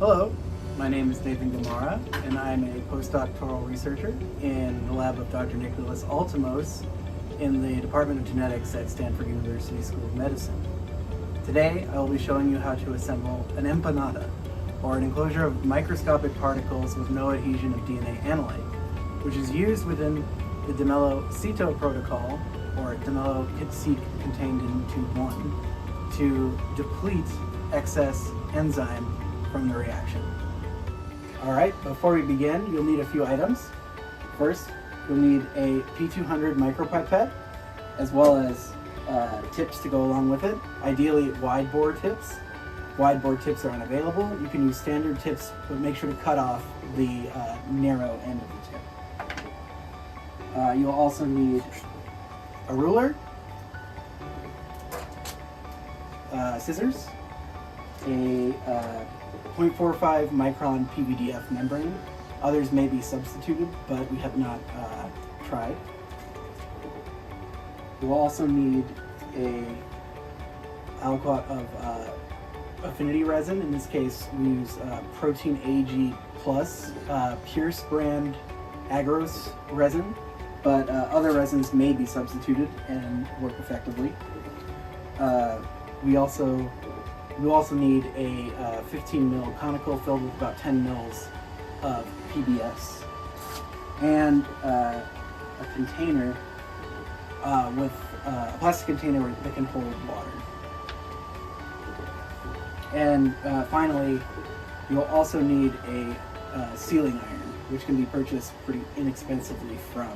Hello, my name is Nathan Gamara, and I'm a postdoctoral researcher in the lab of Dr. Nicholas Altimos in the Department of Genetics at Stanford University School of Medicine. Today, I will be showing you how to assemble an EMPaNADA, or an enclosure of microscopic particles with no adhesion of DNA analyte, which is used within the DiMeLo-cito protocol, or DiMeLo-cito contained in tube 1, to deplete excess enzyme from the reaction. Alright, before we begin, you'll need a few items. First, you'll need a P200 micropipette, as well as tips to go along with it. Ideally, wide bore tips. Wide bore tips are unavailable. You can use standard tips, but make sure to cut off the narrow end of the tip. You'll also need a ruler, scissors, a 0.45 micron PVDF membrane. Others may be substituted, but we have not tried. We'll also need a aliquot of affinity resin. In this case, we use Protein AG Plus Pierce brand agarose resin, but other resins may be substituted and work effectively. We also need a 15 mil conical filled with about 10 mils of PBS, and a container with a plastic container that can hold water. And finally, you'll also need a sealing iron, which can be purchased pretty inexpensively from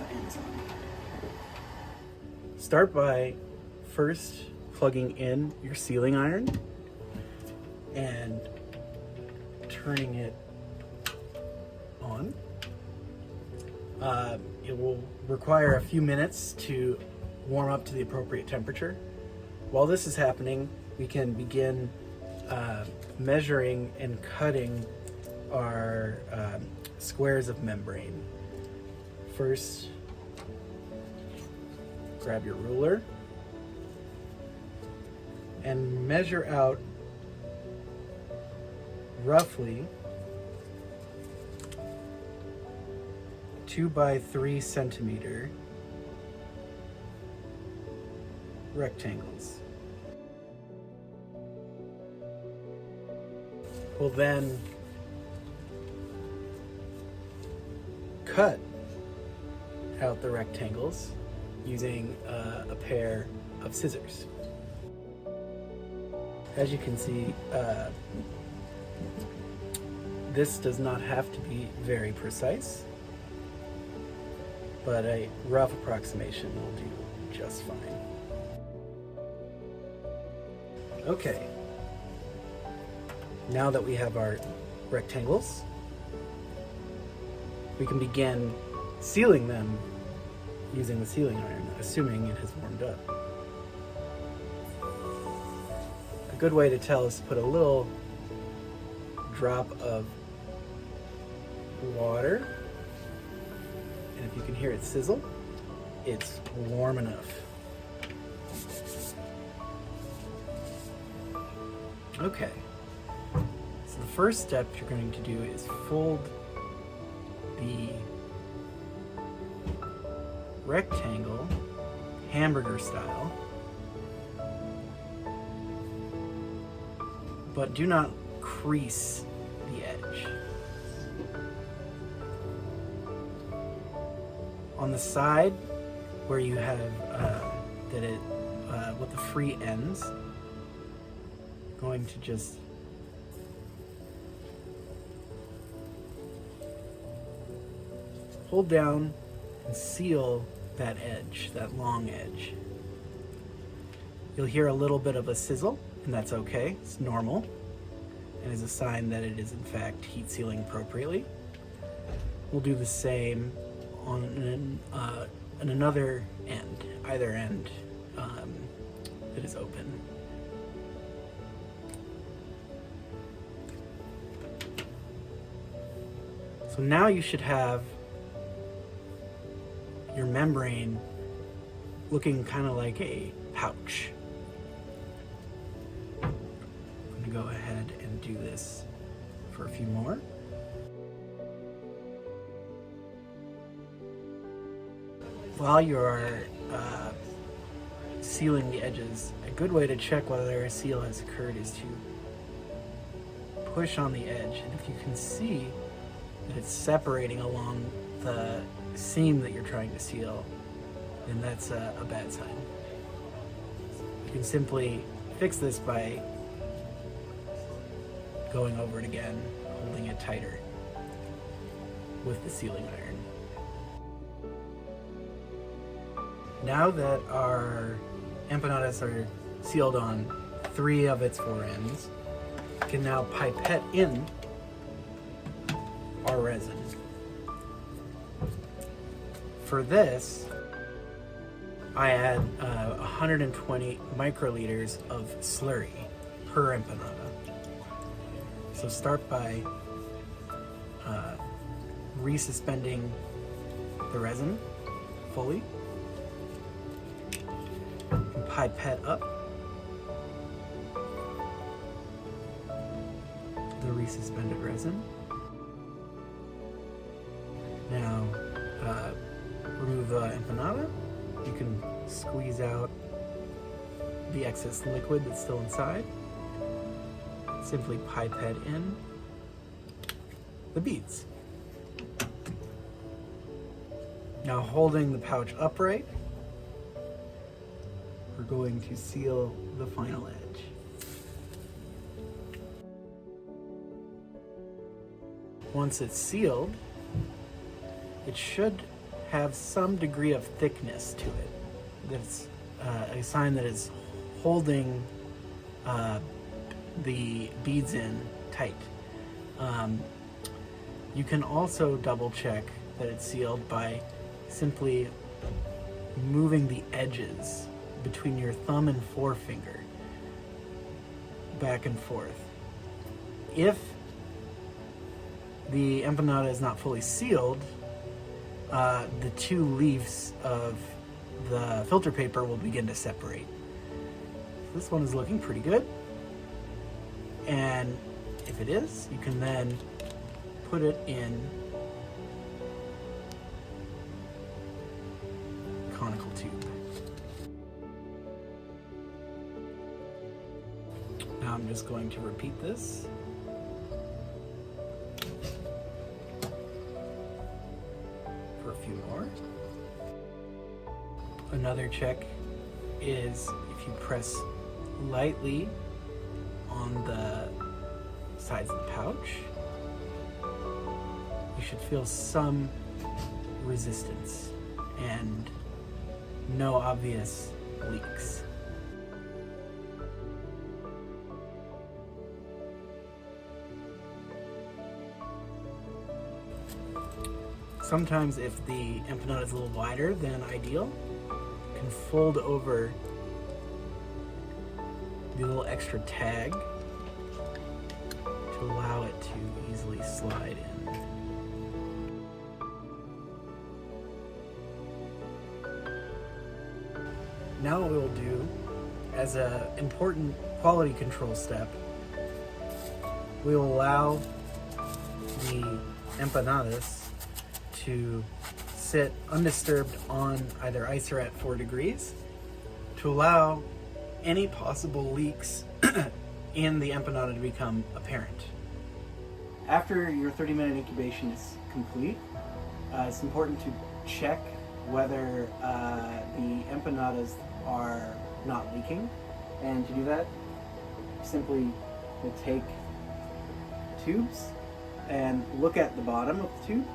Amazon. Start by first plugging in your sealing iron and turning it on. It will require a few minutes to warm up to the appropriate temperature. While this is happening, we can begin measuring and cutting our squares of membrane. First, grab your ruler and measure out roughly 2 by 3 centimeter rectangles. We'll then cut out the rectangles using a pair of scissors. As you can see, this does not have to be very precise, but a rough approximation will do just fine. Okay, now that we have our rectangles, we can begin sealing them using the sealing iron, assuming it has warmed up. A good way to tell is to put a little drop of water, and if you can hear it sizzle, it's warm enough. Okay, so the first step you're going to do is fold the rectangle hamburger style, but do not crease the edge. On the side where you have with the free ends, going to just hold down and seal that edge, that long edge. You'll hear a little bit of a sizzle, and that's okay, it's normal, and is a sign that it is in fact heat sealing appropriately. We'll do the same on another end, either end that is open. So now you should have your membrane looking kind of like a pouch. I'm going to go ahead and do this for a few more. While you're sealing the edges, a good way to check whether a seal has occurred is to push on the edge, and if you can see that it's separating along the seam that you're trying to seal, then that's a bad sign. You can simply fix this by going over it again, holding it tighter with the sealing iron. Now that our empanadas are sealed on 3 of its 4 ends, we can now pipette in our resin. For this, I add 120 microliters of slurry per empanada. So start by resuspending the resin fully. Pipette up the resuspended resin. Now remove the empanada. You can squeeze out the excess liquid that's still inside. Simply pipette in the beads. Now, holding the pouch upright, we're going to seal the final edge. Once it's sealed, it should have some degree of thickness to it. That's a sign that it's holding the beads in tight. You can also double check that it's sealed by simply moving the edges between your thumb and forefinger back and forth. If the empanada is not fully sealed, the 2 leaves of the filter paper will begin to separate. This one is looking pretty good. And if it is, you can then put it in a conical tube. Now I'm just going to repeat this. For a few more. Another check is if you press lightly on the sides of the pouch, you should feel some resistance and no obvious leaks. Sometimes if the empanada is a little wider than ideal, you can fold over the little extra tag to allow it to easily slide in. Now what we'll do, as an important quality control step, we will allow the empanadas to sit undisturbed on either ice or at 4 degrees to allow any possible leaks in the empanada to become apparent. After your 30-minute incubation is complete, it's important to check whether the empanadas are not leaking. And to do that, simply we'll take tubes and look at the bottom of the tube.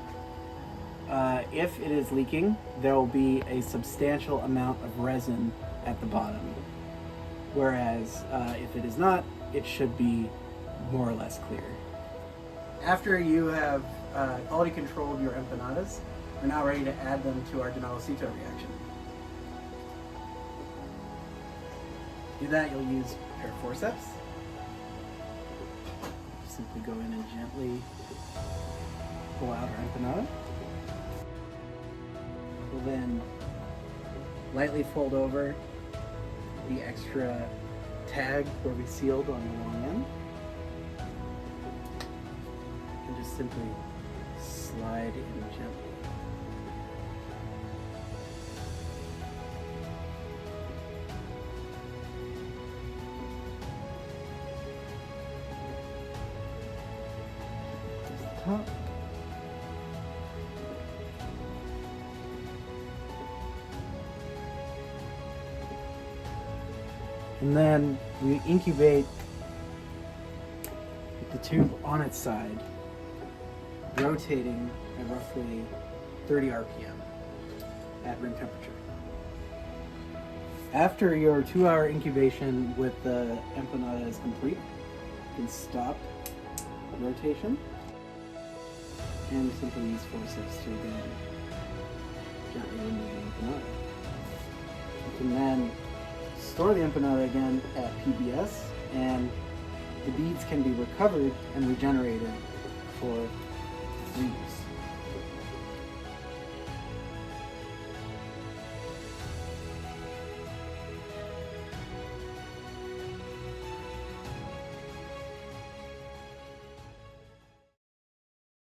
If it is leaking, there will be a substantial amount of resin at the bottom. Whereas if it is not, it should be more or less clear. After you have quality controlled your empanadas, we're now ready to add them to our DiMeLo-cito reaction. To do that, you'll use a pair of forceps. Simply go in and gently pull out our empanada. We'll then lightly fold over the extra tag where we sealed on the long end. simply slide in gently. Top. And then we incubate with the tube on its side, rotating at roughly 30 RPM at room temperature. After your 2-hour incubation with the empanada is complete, you can stop rotation and simply use forceps to again gently remove the empanada. You can then store the empanada again at PBS, and the beads can be recovered and regenerated for reuse.